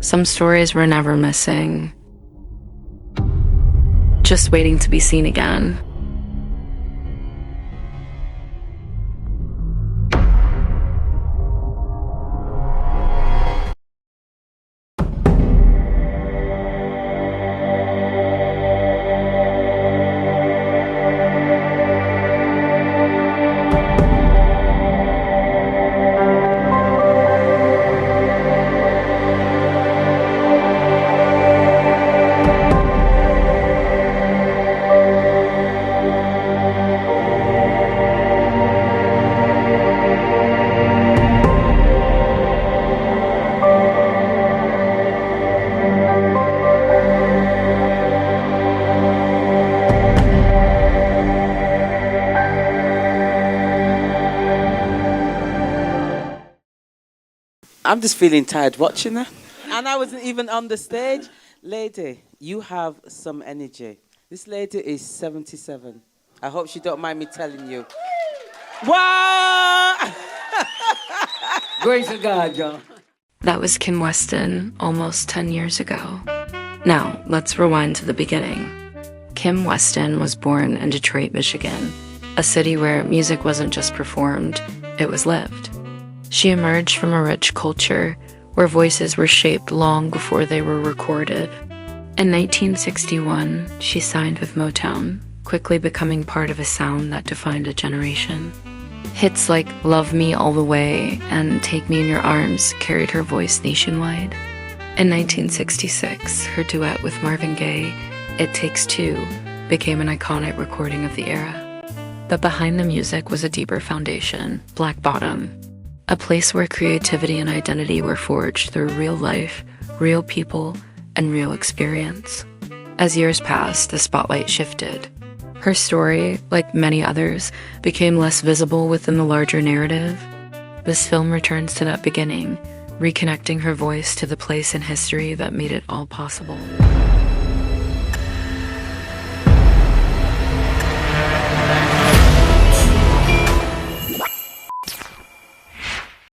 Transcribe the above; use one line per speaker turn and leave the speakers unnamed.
Some stories were never missing, just waiting to be seen again.
I'm just feeling tired watching her. And I wasn't even on the stage. Lady, you have some energy. This lady is 77. I hope she don't mind me telling you. What?
Grace of God, John.
That was Kim Weston almost 10 years ago. Now, let's rewind to the beginning. Kim Weston was born in Detroit, Michigan, a city where music wasn't just performed, it was lived. She emerged from a rich culture where voices were shaped long before they were recorded. In 1961, she signed with Motown, quickly becoming part of a sound that defined a generation. Hits like Love Me All the Way and Take Me in Your Arms carried her voice nationwide. In 1966, her duet with Marvin Gaye, It Takes Two, became an iconic recording of the era. But behind the music was a deeper foundation, Black Bottom, a place where creativity and identity were forged through real life, real people, and real experience. As years passed, the spotlight shifted. Her story, like many others, became less visible within the larger narrative. This film returns to that beginning, reconnecting her voice to the place in history that made it all possible.